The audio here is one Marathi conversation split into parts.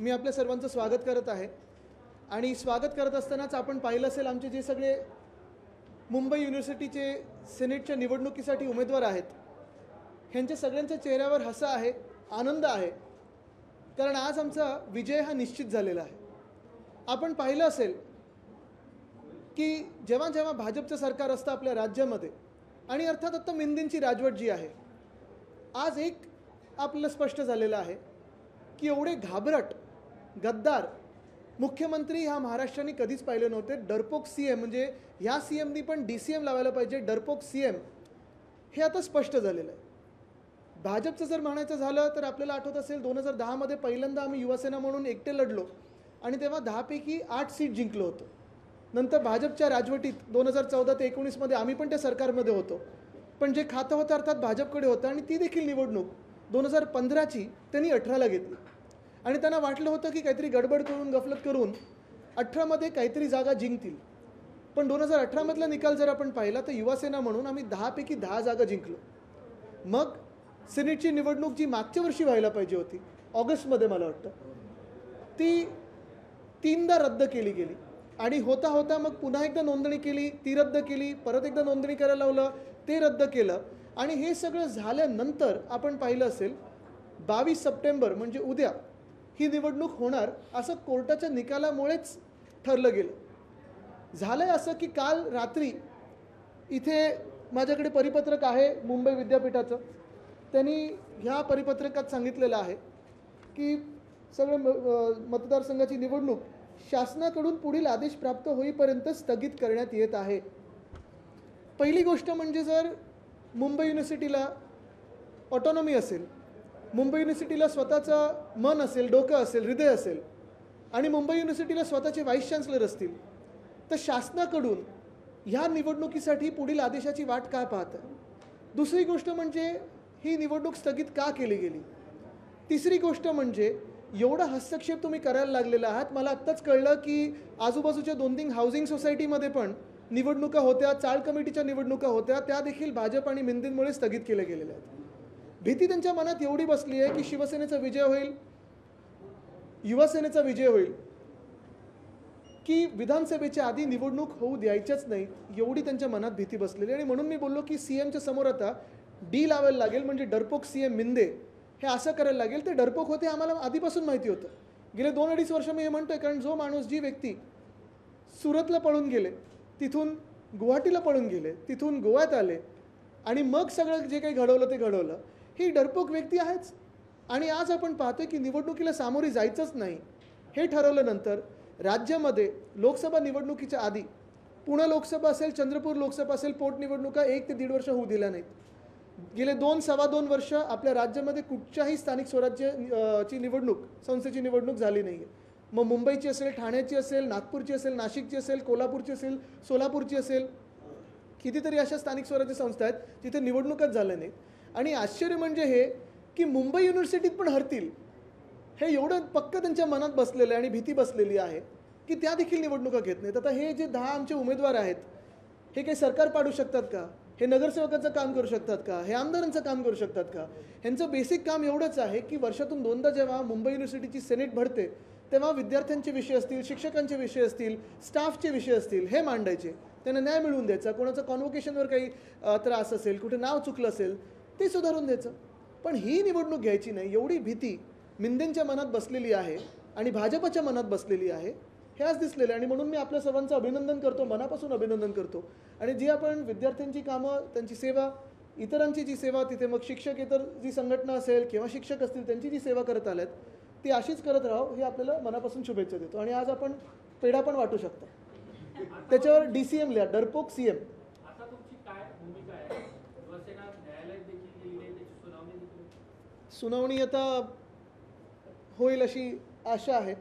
मी आपल्या सर्वांचं स्वागत करत आहे आणि स्वागत करत असतानाच आपण पाहिलं असेल आमचे जे सगळे मुंबई युनिव्हर्सिटीचे सिनेटच्या निवडणुकीसाठी उमेदवार आहेत ह्यांच्या सगळ्यांच्या चेहऱ्यावर हसा आहे, आनंद आहे, कारण आज आमचा विजय हा निश्चित झालेला आहे। आपण पाहिलं असेल की जेव्हा जेव्हा भाजपचं सरकार असतं आपल्या राज्यामध्ये आणि अर्थात आता मिंदींची राजवट जी आहे, आज एक आपल्याला स्पष्ट झालेलं आहे की एवढे घाबरट गद्दार मुख्यमंत्री ह्या महाराष्ट्राने कधीच पाहिले नव्हते। डरपोक सीएम म्हणजे ह्या सीएमनी पण डीसीएम लावायला पाहिजे, डरपोक सीएम हे आता स्पष्ट झालेलं आहे। भाजपचं जर म्हणायचं झालं तर आपल्याला आठवत असेल 2010 मध्ये पहिल्यांदा आम्ही युवासेना म्हणून एकटे लढलो आणि तेव्हा 10 पैकी 8 सीट जिंकलो होतो। नंतर भाजपच्या राजवटीत 2014 ते 19 मध्ये आम्ही पण त्या सरकारमध्ये होतो, पण जे खातं होतं अर्थात भाजपकडे होतं आणि ती देखील निवडणूक 2015ची त्यांनी 18ला घेतली आणि त्यांना वाटलं होतं की काहीतरी गडबड करून गफलत करून 18 मध्ये काहीतरी जागा जिंकतील, पण 2018 मधला निकाल जर आपण पाहिला तर युवासेना म्हणून आम्ही 10 पैकी 10 जागा जिंकलो। मग सिनेटची निवडणूक जी मागच्या वर्षी व्हायला पाहिजे होती ऑगस्टमध्ये मला वाटतं, ती 3दा रद्द केली गेली आणि होता होता मग पुन्हा एकदा नोंदणी केली, ती रद्द केली, परत एकदा नोंदणी करायला लावलं, ते रद्द केलं आणि हे सगळं झाल्यानंतर आपण पाहिलं असेल 22 सप्टेंबर म्हणजे उद्या ही निवडणूक होणार असं कोर्टाच्या निकालामुळेच ठरलं गेलं। झालं असं की काल रात्री इथे माझ्याकडे परिपत्रक आहे मुंबई विद्यापीठाचं, त्यांनी ह्या परिपत्रकात सांगितलेलं आहे की सगळे मतदारसंघाची निवडणूक शासनाकडून पुढील आदेश प्राप्त होईपर्यंत स्थगित करण्यात येत आहे। पहिली गोष्ट म्हणजे जर मुंबई युनिव्हर्सिटीला ऑटोनॉमी असेल, मुंबई युनिव्हर्सिटीला स्वतःचं मन असेल, डोकं असेल, हृदय असेल आणि मुंबई युनिव्हर्सिटीला स्वतःचे व्हाईस चान्सलर असतील, तर शासनाकडून ह्या निवडणुकीसाठी पुढील आदेशाची वाट का पाहत आहे? दुसरी गोष्ट म्हणजे ही निवडणूक स्थगित का केली गेली? तिसरी गोष्ट म्हणजे एवढा हस्तक्षेप तुम्ही करायला लागलेला आहात। मला आत्ताच कळलं की आजूबाजूच्या 2-3 हाऊसिंग सोसायटीमध्ये पण निवडणुका होत्या, चाळ कमिटीच्या निवडणुका होत्या, त्या देखील भाजप आणि मिंदींमुळे स्थगित केल्या गेलेल्या आहेत। भीती त्यांच्या मनात एवढी बसली आहे की शिवसेनेचा विजय होईल, युवासेनेचा विजय होईल, की विधानसभेच्या आधी निवडणूक होऊ द्यायच्याच नाही, एवढी त्यांच्या मनात भीती बसलेली। आणि म्हणून मी बोललो की सीएमच्या समोर आता डी लावायला लागेल, म्हणजे डरपोक सीएम मिंदे हे असं करायला लागेल। ते डरपोक होते आम्हाला आधीपासून माहिती होतं, गेले 2-2.5 वर्ष मी हे म्हणतोय, कारण जो माणूस, जी व्यक्ती सुरतला पळून गेले, तिथून गुवाहाटीला पळून गेले, तिथून गोव्यात आले आणि मग सगळं जे काही घडवलं ते घडवलं, ही डरपोक व्यक्ती आहेच। आणि आज आपण पाहतोय की निवडणुकीला सामोरी जायचंच नाही हे ठरवल्यानंतर राज्यामध्ये लोकसभा निवडणुकीच्या आधी पुणे लोकसभा असेल, चंद्रपूर लोकसभा असेल, पोटनिवडणुका 1 ते 1.5 वर्ष होऊ दिल्या नाहीत। गेले 2-2.25 वर्ष आपल्या राज्यामध्ये कुठच्याही स्थानिक स्वराज्याची निवडणूक, संस्थेची निवडणूक झाली नाही आहे। मग मुंबईची असेल, ठाण्याची असेल, नागपूरची असेल, नाशिकची असेल, कोल्हापूरची असेल, सोलापूरची असेल, कितीतरी अशा स्थानिक स्वराज्य संस्था आहेत जिथे निवडणूकच झाल्या नाहीत। आणि आश्चर्य म्हणजे हे की मुंबई युनिव्हर्सिटीत पण हरतील हे एवढं पक्क त्यांच्या मनात बसलेलं आहे आणि भीती बसलेली आहे की त्या देखील निवडणुका घेत नाहीत। आता हे जे 10 आमचे उमेदवार आहेत हे काही सरकार पाडू शकतात का? हे नगरसेवकाचं काम करू शकतात का? हे आमदारांचं काम करू शकतात का? ह्यांचं बेसिक काम एवढंच आहे की वर्षातून 2दा जेव्हा मुंबई युनिव्हर्सिटीची सिनेट भरते तेव्हा विद्यार्थ्यांचे विषय असतील, शिक्षकांचे विषय असतील, स्टाफचे विषय असतील, हे मांडायचे, त्यांना न्याय मिळवून द्यायचा, कोणाचं कॉन्व्होकेशनवर काही त्रास असेल, कुठे नाव चुकलं असेल ते सुधारून द्यायचं। पण ही निवडणूक घ्यायची नाही, एवढी भीती मिंदेंच्या मनात बसलेली आहे आणि भाजपच्या मनात बसलेली आहे, हे आज दिसलेलं आहे। आणि म्हणून मी आपल्या सर्वांचं अभिनंदन करतो, मनापासून अभिनंदन करतो। आणि जी आपण विद्यार्थ्यांची कामं, त्यांची सेवा, इतरांची जी सेवा, तिथे मग शिक्षक, इतर जी संघटना असेल किंवा शिक्षक असतील त्यांची जी सेवा करत आल्यात ती अशीच करत राहावं, ही आपल्याला मनापासून शुभेच्छा देतो। आणि आज आपण पेढा पण वाटू शकता, त्याच्यावर डीसीएम लिहा, डरपोक सीएम। सुनावणी आता होईल अशी आशा आहे,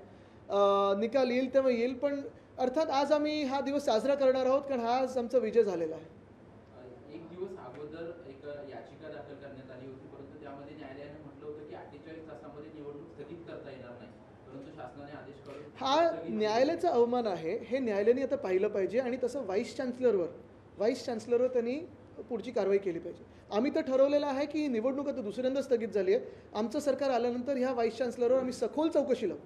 निकाल येईल तेव्हा येईल, पण अर्थात आज आम्ही हा दिवस साजरा करणार आहोत कारण हा आज आमचा विजय झालेला आहे। एक दिवस अगोदर एक याचिका दाखल करण्यात आली होती, परंतु त्यामध्ये न्यायालयाने म्हटलं होतं की 48 तासामध्ये निवडणूक स्थगित करता येणार नाही, परंतु शासनाने आदेश काढून हा न्यायालयाचा अवमान आहे, हे न्यायालयाने आता पाहिलं पाहिजे आणि तसं व्हाईस चान्सलरवर त्यांनी पुढची कारवाई केली पाहिजे। आम्ही तर ठरवलेलं आहे की निवडणूक आता दुसऱ्यांदा स्थगित झाली आहे, आमचं सरकार आल्यानंतर ह्या व्हाईस चान्सलरवर आम्ही सखोल चौकशी लावू।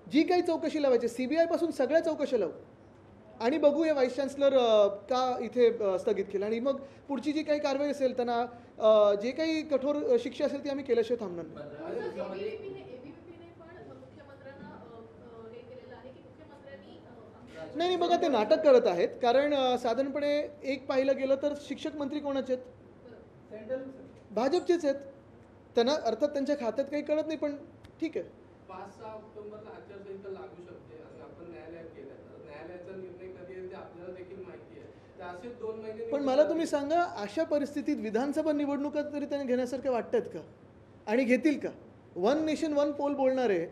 जी काही चौकशी लावायची CBI पासून सगळ्या चौकशा लावू आणि बघू हे व्हाईस चान्सलर का इथे स्थगित केलं आणि मग पुढची जी काही कारवाई असेल त्यांना जे काही कठोर शिक्षा असेल ती आम्ही केल्याशिवाय थांबणार नाही. 15 दिवसामध्ये एबीव्हीपीने पण मुख्यमंत्र्यांना हे केलेलं आहे की मुख्यमंत्र्यांनी नाही बघा ते नाटक करत आहेत कारण साधारणपणे एक पाहिलं गेलं तर शिक्षक मंत्री कोणाचे आहेत? भाजपचेच आहेत. त्यांना अर्थात त्यांच्या खात्यात काही कळत नाही पण ठीक आहे. 5-6 ऑक्टोबरला आचारसंहिता लागू शकते आणि आपण न्यायालयात गेलं तर न्यायालयाचा निर्णय कधी येईल ते आपल्याला देखील माहिती आहे. तर असे 2 महिने पण मला तुम्ही सांगा अशा परिस्थितीत विधानसभा निवडणुका तरी त्यांना घेण्यासारख्या वाटतात का आणि घेतील का? 1 नेशन 1 पोल बोलणारे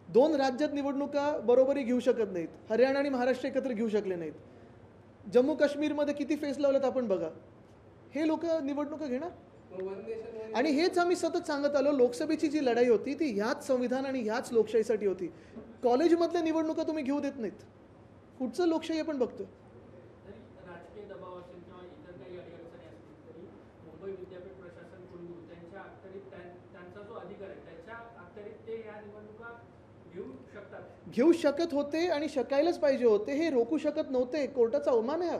2 राज्यात निवडणुका बरोबरी घेऊ शकत नाहीत. हरियाणा आणि महाराष्ट्र एकत्र घेऊ शकले नाहीत. जम्मू काश्मीरमध्ये किती फेस लावलेत आपण बघा. हे लोक निवडणुका घेणार आणि हेच आम्ही सतत सांगत आलो. लोकसभेची जी लढाई होती ती ह्याच संविधान आणि ह्याच लोकशाहीसाठी होती. कॉलेजमधल्या निवडणुका तुम्ही घेऊ देत नाहीत. कुठचं लोकशाही आपण बघतो. राजकीय दबाव असेल किंवा इतर काही अडचणी असतील तरी मुंबई विद्यापीठ प्रशासन कुलगुरू त्यांच्या अखत्यारीत त्यांचा जो अधिकार आहे त्याच्या अखत्यारीत ते या निवडणुका घेऊ शकतात. घेऊ शकत होते आणि शकायलाच पाहिजे होते. हे रोखू शकत नव्हते. कोर्टाचा अवमान आहे.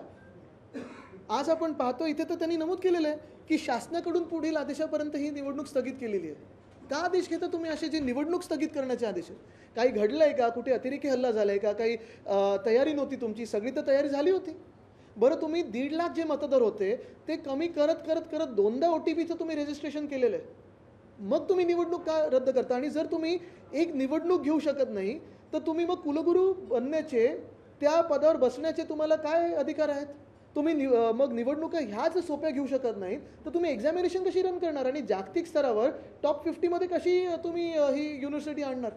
आज आपण पाहतो इथे तर त्यांनी नमूद केलेलं आहे की शासनाकडून पुढील आदेशापर्यंत ही निवडणूक स्थगित केलेली आहे. का आदेश घेता तुम्ही असे जे निवडणूक स्थगित करण्याचे आदेश आहेत? काही घडलंय का? कुठे अतिरेकी हल्ला झालाय का? काही तयारी नव्हती तुमची? सगळी तर तयारी झाली होती. बरं तुम्ही 1.5 लाख जे मतदार होते ते कमी करत करत करत 2दा OTPचं तुम्ही रजिस्ट्रेशन केलेलं आहे. मग तुम्ही निवडणूक का रद्द करता? आणि जर तुम्ही एक निवडणूक घेऊ शकत नाही तर तुम्ही मग कुलगुरू बनण्याचे त्या पदावर बसण्याचे तुम्हाला काय अधिकार आहेत? तुम्ही मग निवडणुका ह्याच सोप्या घेऊ शकत नाहीत तर तुम्ही एक्झामिनेशन कशी रन करणार आणि जागतिक स्तरावर टॉप 50मध्ये कशी तुम्ही ही युनिव्हर्सिटी आणणार?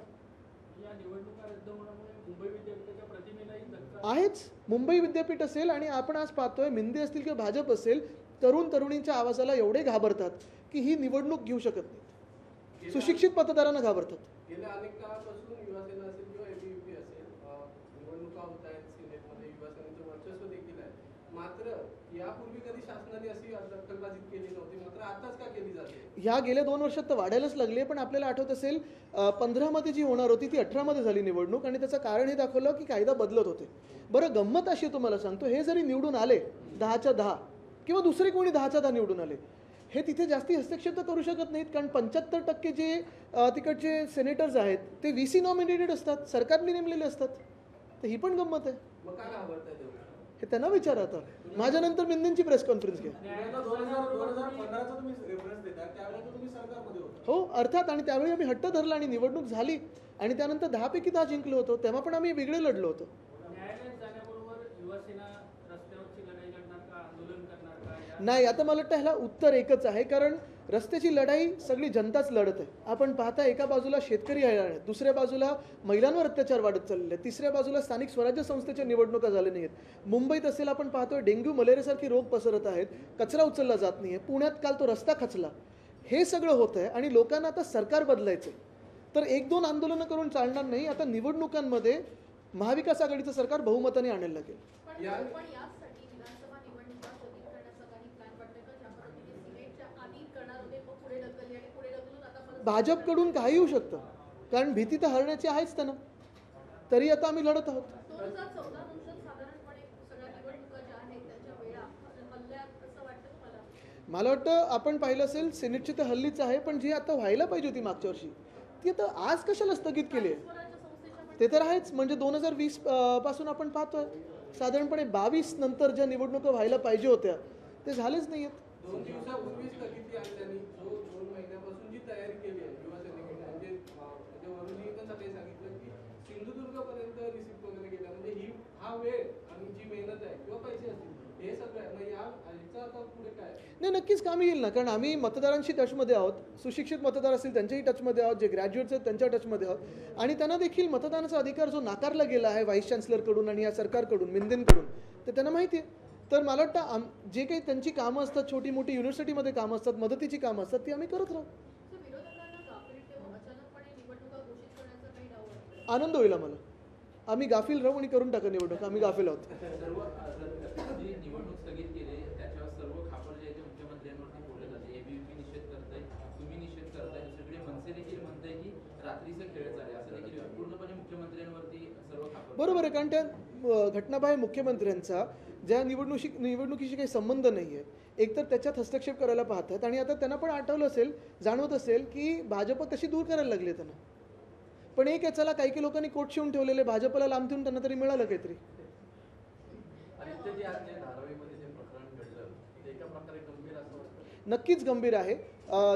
या निवडणुका रद्द होण्यामुळे मुंबई विद्यापीठाच्या प्रतिमेलाही धक्का आहेच. मुंबई विद्यापीठ असेल आणि आपण आज पाहतोय मिंदे असतील किंवा भाजप असेल तरुणींच्या आवाजाला एवढे घाबरतात की ही निवडणूक घेऊ शकत नाहीत. सुशिक्षित मतदारांना घाबरतात. गेल्या अनेक काळापासून युवासेना असेल किंवा एबीव्हीपी असेल निवडणुका होत आहेत. सिनेटमध्ये युवासेनेचं वर्चस्व देखील आहे. मात्र यापूर्वी कधी शासनाने अशी दखलबाजी केली नव्हती. मात्र आताच का केली जाते? ह्या गेल्या 2 वर्षात तर वाढायलाच लागली आहे. पण आपल्याला आठवत असेल 15मध्ये जी होणार होती ती 18मध्ये झाली निवडणूक आणि त्याचं कारण हे दाखवलं की कायदा बदलत होते. बरं गंमत अशी तुम्हाला सांगतो हे जरी निवडून आले 10च्या 10 किंवा दुसरे कोणी 10च्या 10 निवडून आले हे तिथे जास्ती हस्तक्षेप तर करू शकत नाहीत कारण 75% जे तिकडचे सेनेटर्स आहेत ते VC नॉमिनेटेड असतात. सरकारने नेमलेले असतात. तर ही पण गंमत आहे. मग काय घाबरताय तेवढं? हे त्यांना विचारा आता. माझ्यानंतर मिंदेंची प्रेस कॉन्फरन्स घ्या. 2015चा तुम्ही रेफरन्स देता त्यावेळेला तुम्ही सरकारमध्ये होता. हो अर्थात. आणि त्यावेळी आम्ही हट्ट धरला आणि निवडणूक झाली आणि त्यानंतर 10 पैकी 10 जिंकलो होतो. तेव्हा पण आम्ही वेगळे लढलो होतो. न्यायालयात जाण्याबरोबर युवासेना रस्त्यावरची लढाई लढणार का आंदोलन करणार का या नाही आता मला वाटतं ह्याला उत्तर एकच आहे कारण रस्त्याची लढाई सगळी जनताच लढत आहे. आपण पाहता एका बाजूला शेतकरी हैराण आहेत. दुसऱ्या बाजूला महिलांवर अत्याचार वाढत चाललेले आहेत. तिसऱ्या बाजूला स्थानिक स्वराज्य संस्थेच्या निवडणुका झाल्या नाही आहेत. मुंबईत असेल आपण पाहतोय डेंग्यू मलेरियासारखी रोग पसरत आहेत. कचरा उचलला जात नाही आहे. पुण्यात काल तो रस्ता खचला. हे सगळं होत आहे आणि लोकांना आता सरकार बदलायचं तर 1-2 आंदोलनं करून चालणार नाही. आता निवडणुकांमध्ये महाविकास आघाडीचं सरकार बहुमताने आणायला लागेल. पण यासाठी विधानसभा निवडणुका स्थगित करण्याचा काही प्लॅन वाटतोय का? ज्या पद्धतीने सिनेटच्या आधी करणार होते मग पुढे ढकलली आणि पुढे ढकलून आता परत भाजपकडून काही होऊ शकतं कारण भीती तर हरण्याची आहेच त्यांना. तरी आता आम्ही लढत आहोत. 2014 नंतर साधारणपणे सगळ्या निवडणुका ज्या आहेत त्याच्या वेळा हल्ल्यात असं वाटतं तुम्हाला? मला वाटतं आपण पाहिलं असेल सिनेटची तर हल्लीच आहे पण जी आता व्हायला पाहिजे होती मागच्या वर्षी ती आता आज कशाला स्थगित केली आहे? स्वराज्य संस्थेच्या ते तर आहेच. म्हणजे 2020 पासून आपण पाहतोय साधारणपणे 22 नंतर ज्या निवडणुका व्हायला पाहिजे होत्या ते झालेच नाही आहेत. 2 दिवसापूर्वी स्थगिती आणल्याने जो 2 महिन्यापासून जी तयारी केली आहे युवासेनेकडे म्हणजे वरुणजींनी पण सकाळी सांगितलं की सिंधुदुर्गपर्यंत रिसिप्ट वगैरे केला म्हणजे हा वेळ आणि जी मेहनत आहे किंवा पैसे असतील हे सगळं आहे. मग ह्याचा आता पुढे काय? नाही नक्कीच कामी येईल ना कारण आम्ही मतदारांशी टचमध्ये आहोत. सुशिक्षित मतदार असतील त्यांच्याही टचमध्ये आहोत. जे ग्रॅज्युएट्स आहेत त्यांच्या टचमध्ये आहोत आणि त्यांना देखील मतदानाचा अधिकार जो नाकारला गेला आहे व्हाईस चान्सलरकडून आणि या सरकारकडून मिंदेंकडून ते त्यांना माहिती आहे. तर मला वाटतं जे काही त्यांची कामं असतात छोटी मोठी युनिव्हर्सिटीमध्ये कामं असतात मदतीची कामं असतात ती आम्ही करत राहू. सो विरोधकांना गाफील ठेवून अचानकपणे निवडणुका घोषित करण्याचा काही डाव वाटतोय? आनंद होईल आम्हाला. आम्ही गाफील राहू आणि करून टाका निवडणूक. आम्ही गाफील आहोत. सर्व जी निवडणूक स्थगित केली त्याच्यावर सर्व खापर जे आहे ते मुख्यमंत्र्यांवरती फोडले जाते. एबीव्हीपी निषेध करताय, तुम्ही निषेध करताय, सगळे मनसे देखील म्हणताय की रात्रीचं खेळ झाले असं देखील पूर्णपणे मुख्यमंत्र्यांवरती सर्व खापर. बरोबर आहे, कारण त्या घटनाबाह्य मुख्यमंत्र्यांचा ज्या निवडणुकीशी काही संबंध नाही आहे, एकतर त्याच्यात हस्तक्षेप करायला पाहतात आणि आता त्यांना पण आठवलं असेल, जाणवत असेल की भाजप कशी दूर करायला लागली त्यांना. पण एक आहे, चला काही लोकांनी कोट शिवून ठेवलेले, भाजपला लांब ठेवून त्यांना तरी मिळालं काहीतरी. आदित्य जे आज धारावीमध्ये जे प्रकरण घडलं ते एका प्रकारे गंभीर असं वाटतं. नक्कीच गंभीर आहे.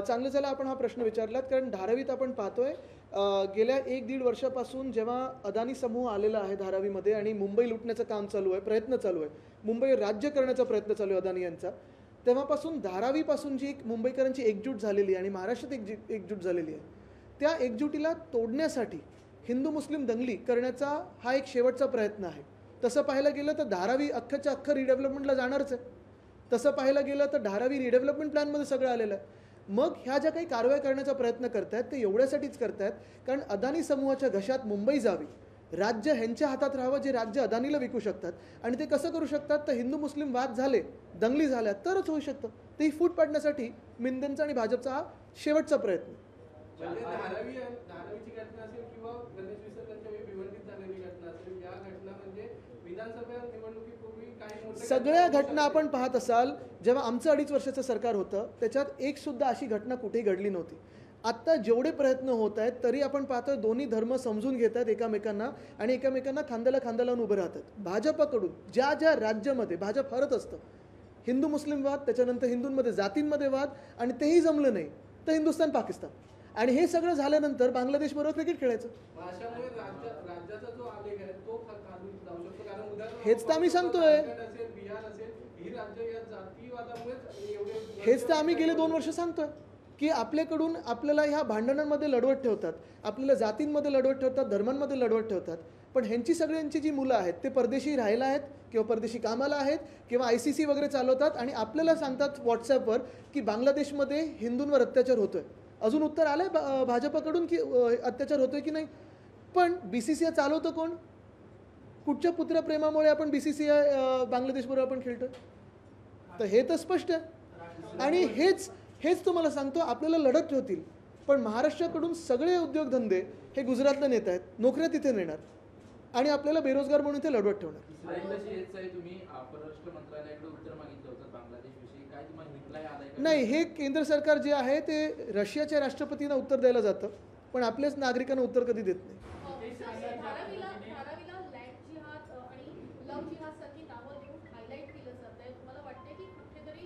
चांगलं झालं आपण हा प्रश्न विचारलात, कारण धारावीत आपण पाहतोय गेल्या 1-1.5 वर्षापासून जेव्हा अदानी समूह आलेला आहे धारावीमध्ये आणि मुंबई लुटण्याचं काम चालू आहे, प्रयत्न चालू आहे, मुंबई राज्य करण्याचा प्रयत्न चालू आहे अदानी यांचा, तेव्हापासून धारावीपासून जी एक मुंबईकरांची एकजूट झालेली आहे आणि महाराष्ट्रात एकजूट झालेली आहे, त्या एकजुटीला तोडण्यासाठी हिंदू मुस्लिम दंगली करण्याचा हा एक शेवटचा प्रयत्न आहे. तसं पाहायला गेलं तर धारावी अख्खच्या अख्खं रिडेव्हलपमेंटला जाणारच आहे. तसं पाहायला गेलं तर धारावी रिडेव्हलपमेंट प्लॅनमध्ये सगळं आलेलं आहे. मग ह्या ज्या काही कारवाई करण्याचा प्रयत्न करतायत ते एवढ्यासाठीच करतायत कारण अदानी समूहाच्या घशात मुंबई जावी, राज्य ह्यांच्या हातात राहावं जे राज्य अदानीला विकू शकतात. आणि ते कसं करू शकतात तर हिंदू मुस्लिम वाद झाले, दंगली झाल्या तरच होऊ शकतं. ते ही फूट पाडण्यासाठी मिंदेंचा आणि भाजपचा हा शेवटचा प्रयत्न. म्हणजे धारावीची घटना असेल किंवा गणेश विसर्जनच्या वेळी भिवंडीत झालेली घटना असेल, या घटना म्हणजे विधानसभा निवडणुकीपूर्वी काही मोठ्या सगळ्या घटना आपण पाहत असाल, जेव्हा आमचं 2.5 वर्षाचं सरकार होतं त्याच्यात एक सुद्धा अशी घटना कुठेही घडली नव्हती. आत्ता जेवढे प्रयत्न होत आहेत तरी आपण पाहतोय दोन्ही धर्म समजून घेत आहेत एकमेकांना आणि एकमेकांना खांद्याला खांदा लावून उभं राहतात. भाजपकडून ज्या ज्या राज्यामध्ये भाजप हरत असतं, हिंदू मुस्लिम वाद, त्याच्यानंतर हिंदूंमध्ये जातींमध्ये वाद, आणि तेही जमलं नाही तर हिंदुस्थान पाकिस्तान, आणि हे सगळं झाल्यानंतर बांगलादेश बरोबर क्रिकेट खेळायचं. अशामुळे राज्याचा जो आलेख आहे तो खालून जाऊ शकतो. कारण उदाहरणार्थ हेच तर आम्ही सांगतोय. असेल, बिहार असेल, ही राज्य या जातीवादामुळेच एवढे हेच तर आम्ही गेले 2 वर्ष सांगतोय की आपल्याकडून आपल्याला ह्या भांडणांमध्ये लढवत ठेवतात, आपल्याला जातींमध्ये लढवत ठेवतात, धर्मांमध्ये लढवत ठेवतात. पण ह्यांची सगळ्यांची जी मुलं आहेत ते परदेशी राहायला आहेत किंवा परदेशी कामाला आहेत किंवा ICC वगैरे चालवतात आणि आपल्याला सांगतात व्हॉट्सॲपवर की बांगलादेशमध्ये हिंदूंवर अत्याचार होतोय. अजून उत्तर आलंय भाजपकडून की अत्याचार होतोय की नाही. पण BCCI चालवतं कोण? कुठच्या पुत्रप्रेमामुळे आपण BCCI बांगलादेशबरोबर आपण खेळतोय? तर हे तर स्पष्ट आहे. आणि हेच तुम्हाला सांगतो, आपल्याला लढत ठेवतील पण महाराष्ट्राकडून सगळे उद्योगधंदे हे गुजरातला नेत आहेत, नोकऱ्या तिथे नेणार आणि आपल्याला बेरोजगार म्हणून ते लढवत ठेवणार. तुम्ही परराष्ट्र मंत्रालयाकडे उत्तर मागितलं होतं बांगलादेशविषयी, काय तुम्हाला रिप्लाय आलाय का? नाही, हे केंद्र सरकार जे आहे ते रशियाच्या राष्ट्रपतींना उत्तर द्यायला जातं पण आपल्याच नागरिकांना उत्तर कधी देत नाही. धारावीला लँड जिहाद आणि लव्ह जिहाद सारखी नावं देऊन हायलाईट केलं जात आहे. तुम्हाला वाटतंय की कुठेतरी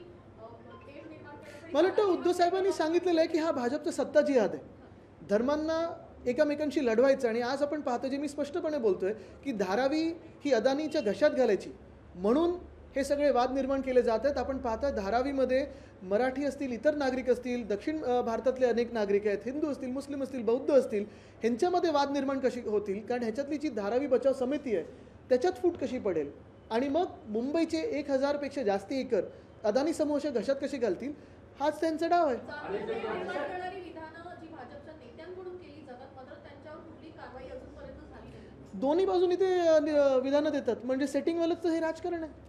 तेढ निर्माण करण्यासाठी मला वाटतं उद्धव साहेबांनी सांगितलेलं आहे की हा भाजपचा सत्ता जिहाद आहे, धर्मांना एकमेकांशी लढवायचं. आणि आज आपण पाहतो, जे मी स्पष्टपणे बोलतोय की धारावी ही अदानीच्या घशात घालायची म्हणून हे सगळे वाद निर्माण केले जात आहेत. आपण पाहतोय धारावीमध्ये मराठी असतील, इतर नागरिक असतील, दक्षिण भारतातले अनेक नागरिक आहेत, हिंदू असतील, मुस्लिम असतील, बौद्ध असतील, ह्यांच्यामध्ये वाद निर्माण कशी होतील कारण ह्याच्यातली जी धारावी बचाव समिती आहे त्याच्यात फूट कशी पडेल आणि मग मुंबईचे 1000 पेक्षा जास्ती एकर अदानी समूहाच्या घशात कशी घालतील, हाच त्यांचा डाव आहे. करणारी विधानं जी भाजपच्या नेत्यांकडून केली जातात मात्र त्यांच्यावर कुठली कारवाई अजूनपर्यंत झाली नाही. दोन्ही बाजूनी ते विधानं देतात, म्हणजे सेटिंगवालंच तर हे राजकारण आहे.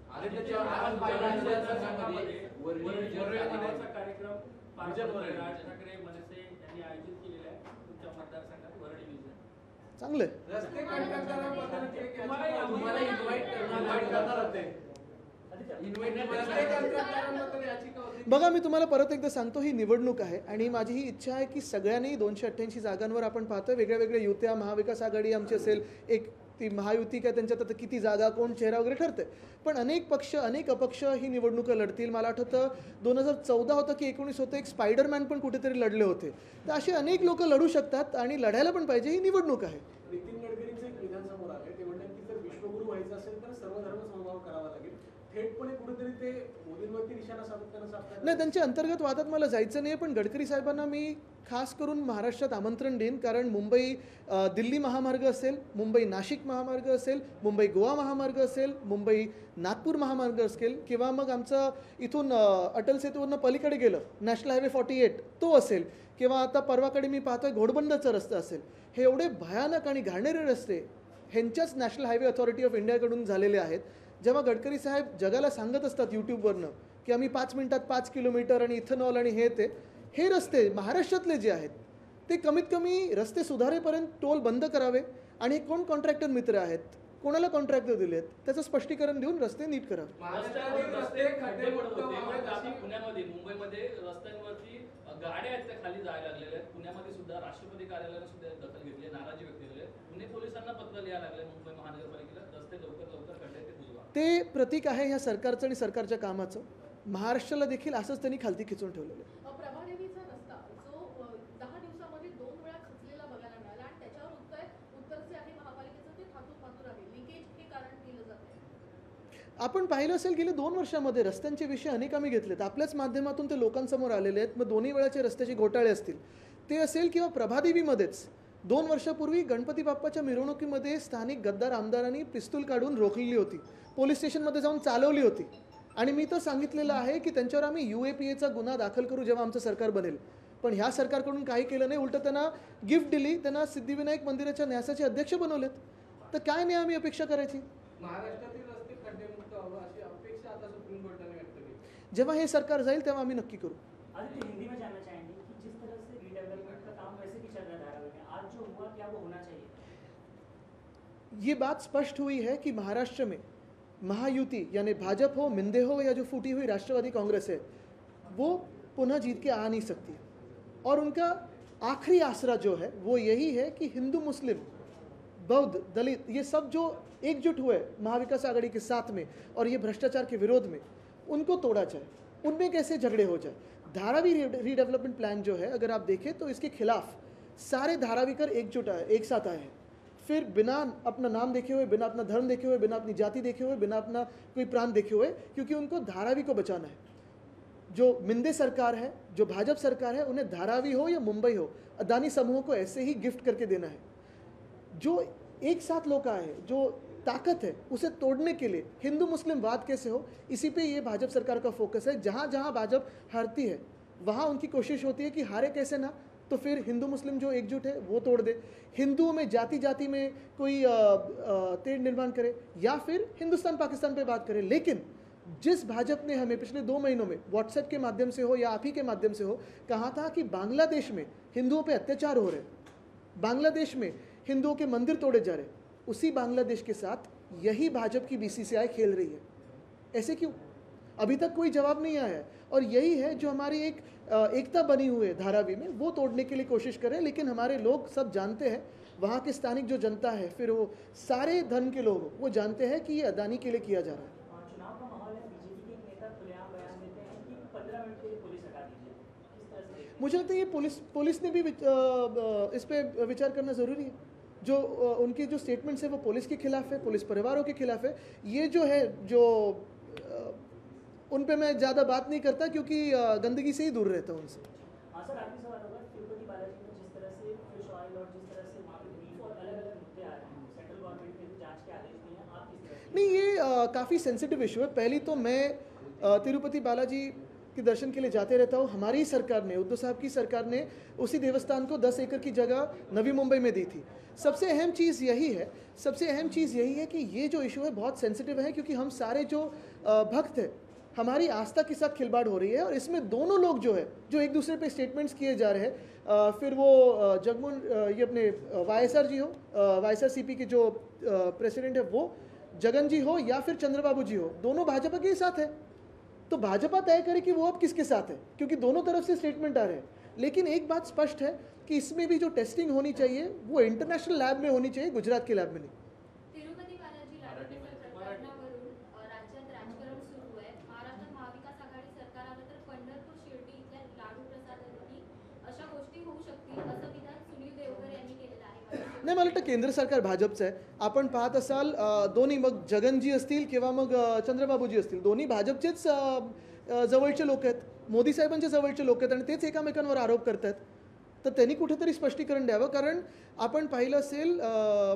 कार्यक्रम राज ठाकरे मनसे यांनी आयोजित केलेला आहे तुमच्या मतदारसंघात वरळी विजय. चांगलंय. रस्ते कंत्राटदारांबद्दल तुम्हाला बघा, मी तुम्हाला परत एकदा सांगतो, ही निवडणूक आहे आणि माझी ही इच्छा आहे की सगळ्यांनी 288 जागांवर आपण पाहतोय वेगळ्या वेगळ्या युत्या, महाविकास आघाडी आमची असेल, एक ती महायुती काय त्यांच्यात आता किती जागा, कोण चेहरा वगैरे ठरते. पण अनेक पक्ष, अनेक अपक्ष ही निवडणुका लढतील. मला आठवतं 2014 होतं की 19 होतं, एक स्पायडरमॅन पण कुठेतरी लढले होते. तर असे अनेक लोक लढू शकतात आणि लढायला पण पाहिजे. ही निवडणूक आहे. नितीन गडकरींचं एक विधान समोर आले, ते म्हणतात की जर विश्वगुरू व्हायचं असेल तर सर्व धर्म समभाव करावा लागेल. थेटपणे कुठेतरी ते मोदींवरती निशाणा साधताना साधतात. नाही, त्यांच्या अंतर्गत वादात मला जायचं नाही, पण गडकरी साहेबांना मी खास करून महाराष्ट्रात आमंत्रण देईन. कारण मुंबई दिल्ली महामार्ग असेल, मुंबई नाशिक महामार्ग असेल, मुंबई गोवा महामार्ग असेल, मुंबई नागपूर महामार्ग असेल किंवा मग आमचं इथून अटल सेतूवरनं पलीकडे गेलं नॅशनल हायवे 48 तो असेल किंवा आता परवाकडे मी पाहतोय घोडबंदरचा रस्ता असेल. हे एवढे भयानक आणि घाणेरे रस्ते ह्यांच्याच नॅशनल हायवे अथॉरिटी ऑफ इंडियाकडून झालेले आहेत. जेव्हा गडकरी साहेब जगाला सांगत असतात यूट्यूबवरनं की आम्ही 5 मिनिटात 5 किलोमीटर आणि इथेनॉल आणि हे रस्ते महाराष्ट्रातले जे आहेत ते कमीत कमी रस्ते सुधारेपर्यंत टोल बंद करावे आणि कोण कॉन्ट्रॅक्टर मित्र आहेत, कोणाला कॉन्ट्रॅक्टर दिलेत त्याचं स्पष्टीकरण देऊन रस्ते नीट करावे. महाराष्ट्रातील रस्ते खड्डेमुक्त खड्डेमुक्त होते. व्हावेत मग आता अशी पुण्यामध्ये मुंबईमध्ये रस्त्यांवरती गाड्या आहेत त्या खाली जायला लागलेल्या आहेत. पुण्यामध्ये सुद्धा राष्ट्रपती कार्यालयाने सुद्धा दखल घेतली, नाराजी व्यक्त केली आहे. पुणे पोलिसांना पत्र लिहायला लागले मुंबई महानगरपालिकेला, रस्ते लवकर खड्डे ते बुजवा. ते प्रतीक आहे ह्या सरकारचं आणि सरकारच्या कामाचं. महाराष्ट्राला देखील असंच त्यांनी खालती खिचून ठेवलेलं आहे. प्रभादेवीचा रस्ता जो 10 दिवसामध्ये 2 वेळा खचलेला बघायला मिळाला आणि त्याच्यावर उत्तर जे आहे महापालिकेचं ते थातूर आहे. लिकेज हे कारण दिलं जातं. आपण पाहिलं असेल गेले 2 वर्षामध्ये रस्त्यांचे विषय अनेक आम्ही घेतलेत. आपल्याच माध्यमातून ते लोकांसमोर आलेले आहेत. मग दोन्ही वेळाचे रस्त्याचे घोटाळे असतील ते असेल किंवा प्रभादेवीमध्येच 2 वर्षापूर्वी गणपती बाप्पाच्या मिरवणुकीमध्ये स्थानिक गद्दार आमदारांनी पिस्तूल काढून रोखलेली होती, पोलीस स्टेशनमध्ये जाऊन चालवली होती. आणि मी तर सांगितलेलं आहे की त्यांच्यावर आम्ही UAPAचा गुन्हा दाखल करू जेव्हा आमचं सरकार बनेल. पण ह्या सरकारकडून काही केलं नाही, उलटं त्यांना गिफ्ट दिली, त्यांना सिद्धिविनायक मंदिराच्या न्यासाचे अध्यक्ष बनवलेत. तर काय नाही आम्ही अपेक्षा करायची. महाराष्ट्रातील रस्ते खड्डेमुक्त व्हावं अशी अपेक्षा आता सुप्रीम कोर्टाने व्यक्त केली. जेव्हा हे सरकार जाईल तेव्हा आम्ही नक्की करू. आदित्य, हिंदी में जानना चाहेंगे कि जिस तरह से रीडेवलपमेंट का काम वैसे भी चल रहा है धारावी में, आज जो हुआ क्या वो होना चाहिए? ये बात स्पष्ट हुई है कि महाराष्ट्र में महायुति यानी भाजपा हो, मिंदे हो या जो फूटी हुई राष्ट्रवादी कांग्रेस है वो पुनः जीत के आ नहीं सकती. और उनका आखिरी आसरा जो है वो यही है कि हिंदू मुस्लिम बौद्ध दलित ये सब जो एकजुट हुए महाविकास आघाड़ी के साथ में और ये भ्रष्टाचार के विरोध में, उनको तोड़ा जाए, उनमें कैसे झगड़े हो जाए. धारावी रीडेवलपमेंट प्लान जो है अगर आप देखें तो इसके खिलाफ सारे धारावीकर एकजुट आए, एक साथ आए हैं. फिर बिना अपना नाम देखे हुए, बिना अपना धर्म देखे हुए, बिना अपनी जाति देखे हुए, बिना अपना कोई प्रांत देखे हुए, क्योंकि उनको धारावी को बचाना है. जो मिंदे सरकार है, जो भाजपा सरकार है, उन्हें धारावी हो या मुंबई हो, अदानी समूह को ऐसे ही गिफ्ट करके देना है. जो एक साथ लोग आए हैं, जो ताकत है उसे तोड़ने के लिए हिंदू मुस्लिम वाद कैसे हो, इसी पे ये भाजपा सरकार का फोकस है. जहाँ जहाँ भाजपा हारती है वहाँ उनकी कोशिश होती है कि हारे कैसे ना, तो फिर हिंदू मुस्लिम जो एकजुट है वो तोड़ दे, हिंदुओं में जाति जाति में कोई तेढ़ निर्माण करे या फिर हिंदुस्तान पाकिस्तान पे बात करे. लेकिन जिस भाजपा ने हमें पिछले 2 महीनों में व्हाट्सएप के माध्यम से हो या आप ही के माध्यम से हो कहा था कि बांग्लादेश में हिंदुओं पे अत्याचार हो रहे, बांग्लादेश में हिंदुओं के मंदिर तोड़े जा रहे, उसी बांग्लादेश के साथ यही भाजपा की BCCI खेल रही है. ऐसे क्यों? अभी तक कोई जवाब नहीं आया है. और यही है जो हमारी एक एकता बनी हुई है धारावी में, वो तोड़ने के लिए कोशिश करें. लेकिन हमारे लोग सब जानते हैं, वहाँ के स्थानिक जो जनता है, फिर वो सारे धर्म के लोग, वो जानते हैं कि ये अदानी के लिए किया जा रहा है. चुनाव का माहौल है, बीजेपी के एक नेता खुलेआम बयान देते हैं कि 15 मिनट के लिए पुलिस हटा दीजिए. किस तरह से? मुझे लगता है ये पुलिस ने भी इस पर विचार करना ज़रूरी है. जो उनकी जो स्टेटमेंट्स है वो पुलिस के खिलाफ है, पुलिस परिवारों के खिलाफ है. ये जो है जो उन पे मैं ज़्यादा बात नहीं करता क्योंकि गंदगी से ही दूर रहता हूँ उनसे. हाँ सर, आखिरी सवाल होगा, तिरुपति बालाजी में जिस तरह से फिश ऑयल और जिस तरह से वहाँ पे बीफ और अलग अलग मुद्दे आ रहे हैं, सेंट्रल गवर्नमेंट ने भी जांच के आदेश दिए हैं, आप किस तरह से? नहीं, ये काफ़ी सेंसिटिव इशू है. पहली तो मैं तिरुपति बालाजी के दर्शन के लिए जाते रहता हूँ. हमारी सरकार ने, उद्धव साहब की सरकार ने उसी देवस्थान को 10 एकड़ की जगह नवी मुंबई में दी थी. सबसे अहम चीज़ यही है कि ये जो इशू है बहुत सेंसिटिव है, क्योंकि हम सारे जो भक्त हैं, हमारी आस्था के साथ खिलवाड़ हो रही है. और इसमें दोनों लोग जो है, जो एक दूसरे पे स्टेटमेंट्स किए जा रहे हैं, फिर वो जगमोहन ये अपने YSR जी हो, YSRCP के जो प्रेसिडेंट है वो जगन जी हो या फिर चंद्रबाबू जी हो, दोनों भाजपा के साथ है. तो भाजपा तय करे कि वो अब किसके साथ है, क्योंकि दोनों तरफ से स्टेटमेंट आ रहे हैं. लेकिन एक बात स्पष्ट है कि इसमें भी जो टेस्टिंग होनी चाहिए वो इंटरनेशनल लैब में होनी चाहिए, गुजरात के लैब में नहीं. तिरुपती बालाजी लाडूच्या प्रकरणावरून राज्यात राजकारण सुरू आहे. महाराष्ट्रात महाविकास आघाडी सरकार आलं तर पंढरपूर शिर्डी इथल्या लाडू प्रसादासाठी अशा गोष्टी होऊ शकतील असं विधान सुनील देवकर यांनी केलेलं आहे. नाही, मला वाटतं केंद्र सरकार भाजपचं आहे. आपण पाहत असाल दोन्ही, मग जगनजी असतील किंवा मग चंद्रबाबूजी असतील, दोन्ही भाजपचेच जवळचे लोक आहेत, मोदी साहेबांच्या जवळचे लोक आहेत आणि तेच एकामेकांवर आरोप करतात. तर त्यांनी कुठेतरी स्पष्टीकरण द्यावं. कारण आपण पाहिलं असेल,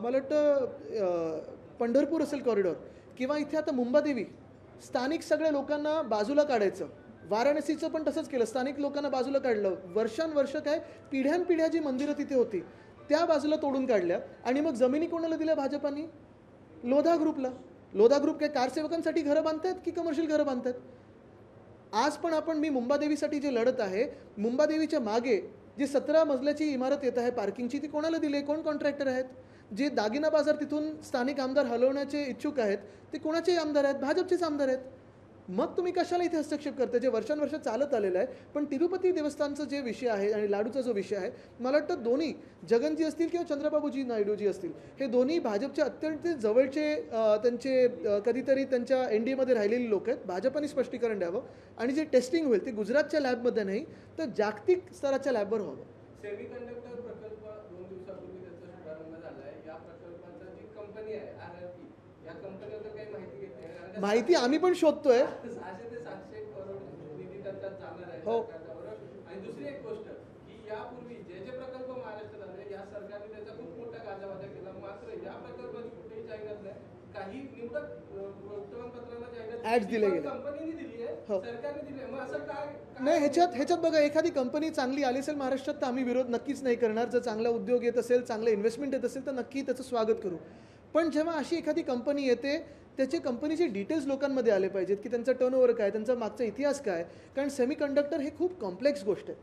मला वाटतं पंढरपूर असेल कॉरिडॉर, किंवा इथे आता मुंबादेवी, स्थानिक सगळ्या लोकांना बाजूला काढायचं. वाराणसीचं पण तसंच केलं, स्थानिक लोकांना बाजूला काढलं. वर्षानुवर्ष काय पिढ्यानपिढ्या जी मंदिरं तिथे होती त्या बाजूला तोडून काढल्या. आणि मग जमिनी कोणाला दिल्या भाजपानी? लोधा ग्रुपला. लोधा ग्रुप काय कारसेवकांसाठी घरं बांधतायत की कमर्शियल घरं बांधतायत? आज पण मी मुंबादेवीसाठी जे लढत आहे, मुंबादेवीच्या मागे जी 17 मजल्याची इमारत येत आहे पार्किंगची, ती कोणाला दिली आहे? कोण कॉन्ट्रॅक्टर आहेत? जे दागिना बाजार तिथून स्थानिक आमदार हलवण्याचे इच्छुक आहेत ते कोणाचे आमदार आहेत? भाजपचेच आमदार आहेत. मग तुम्ही कशाला इथे हस्तक्षेप करता? जे वर्षानुवर्ष चालत आलेलं आहे. पण तिरुपती देवस्थानचा जे विषय आहे आणि लाडूचा जो विषय आहे, मला वाटतं दोन्ही जगनजी असतील किंवा चंद्रबाबूजी नायडूजी असतील, हे दोन्ही भाजपचे अत्यंत जवळचे त्यांचे कधीतरी त्यांच्या NDAमध्ये राहिलेली लोक आहेत. भाजपने स्पष्टीकरण द्यावं आणि जे टेस्टिंग होईल ते गुजरातच्या लॅबमध्ये नाही तर जागतिक स्तराच्या लॅबवर व्हावं. सेमीकंडक्टर प्रकल्प 2 दिवसापूर्वी त्याचा शुभारंभ झाला आहे. या प्रकल्पाचा जी कंपनी आहे RRP, या कंपनीबद्दल काही माहिती घेतली आहे? माहिती आम्ही पण शोधतोय. 600 ते 700 करोड निधी त्याच्यात जाणार आहे हो. सरकारच्या बरोबर. आणि दुसरी एक गोष्ट की यापूर्वी जे जे प्रकल्प महाराष्ट्रात आले या सरकारने त्याचा खूप मोठा गाजावाजा केला, मात्र या प्रकल्पाची कुठेही जाहिरात नाही. काही निवडक वर्तमानपत्रांना जाहिरात Ads दिले गेले. कंपनीने दिली आहे, हो. सरकारने दिली आहे. मग असं काय नाही, ह्याच्यात बघा, एखादी कंपनी चांगली आली असेल महाराष्ट्रात तर आम्ही विरोध नक्कीच नाही करणार. जर चांगला उद्योग येत असेल, चांगलं इन्व्हेस्टमेंट येत असेल तर नक्की त्याचं स्वागत करू. पण जेव्हा अशी एखादी कंपनी येते त्याचे कंपनीचे डिटेल्स लोकांमध्ये आले पाहिजेत की त्यांचा टर्नओव्हर काय, त्यांचा मागचा इतिहास काय. कारण सेमीकंडक्टर हे खूप कॉम्प्लेक्स गोष्ट आहे.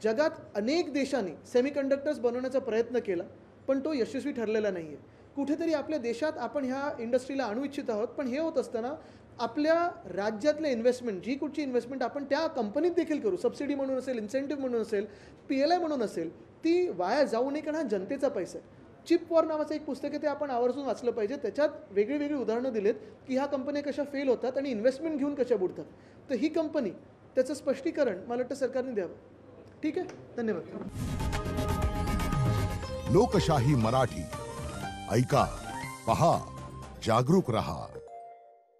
जगात अनेक देशांनी सेमीकंडक्टर्स बनवण्याचा प्रयत्न केला पण तो यशस्वी ठरलेला नाही आहे. कुठेतरी आपल्या देशात आपण ह्या इंडस्ट्रीला आणू इच्छित आहोत, पण हे होत असताना आपल्या राज्यातले इन्व्हेस्टमेंट, जी कुठची इन्व्हेस्टमेंट आपण त्या कंपनीत देखील करू, सबसिडी म्हणून असेल, इन्सेंटिव्ह म्हणून असेल, PLI म्हणून असेल, ती वाया जाऊ नये. कारण हा जनतेचा पैसा आहे. चिप वॉर नावाचं एक पुस्तक आहे, ते आपण आवर्जून वाचलं पाहिजे. त्याच्यात वेगळी वेगळी उदाहरणं दिलेत की ह्या कंपन्या कशा फेल होतात आणि इन्व्हेस्टमेंट घेऊन कशा बुडतात. तर ही कंपनी त्याचं स्पष्टीकरण मला वाटतं सरकारने द्यावं. ठीक आहे, धन्यवाद. लोकशाही मराठी ऐका, पहा, जागरूक रहा.